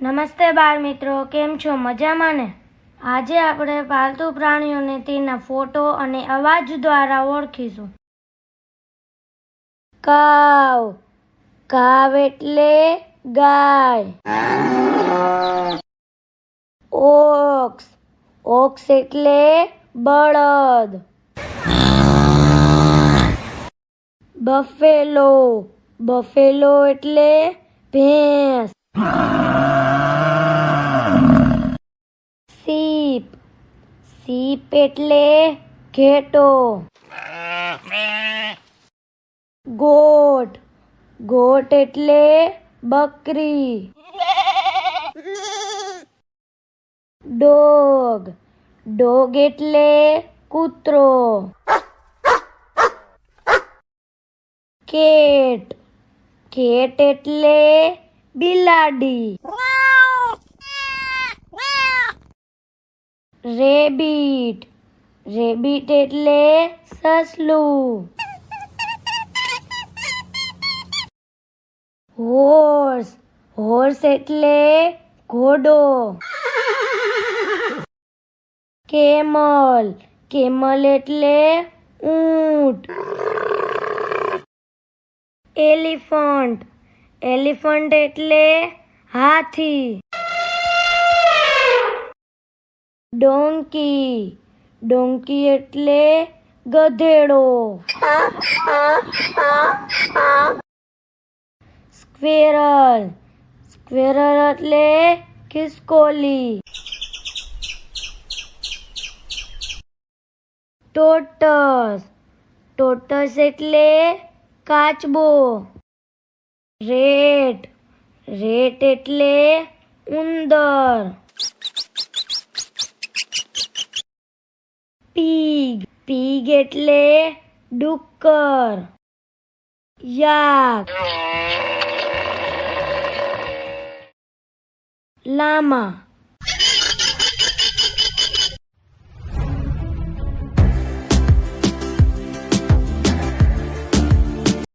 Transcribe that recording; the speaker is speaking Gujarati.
નમસ્તે બાળ મિત્રો, કેમ છો? મજામાં ને? આજે આપણે પાલતુ પ્રાણીઓને તેના ફોટો અને અવાજ દ્વારા ઓળખીશું. કાવ, કાવ એટલે ગાય. ઓક્સ, ઓક્સ એટલે બળદ. બફેલો, બફેલો એટલે ભેંસ. સીપ, સીપ એટલે ઘેટો. ગોટ, ગોટ એટલે બકરી. ડોગ, ડોગ એટલે કૂતરો. કેટ, કેટ એટલે બિલાડી. રેબિટ, રેબિટ એટલે સસલું. હોર્સ, હોર્સ એટલે ઘોડો. કેમલ, કેમલ એટલે ઊંટ. એલિફન્ટ, એલિફન્ટ એટલે હાથી. ડોંકી, ડોંકી એટલે ગધેડો. સ્ક્વેરલ, સ્ક્વેરલ એટલે ખિસકોલી. ટોટસ, ટોટસ એટલે કાચબો. રેટ, રેટ એટલે ઉંદર. પીગ, પીગ એટલે ડુક્કર. યાક, લામા,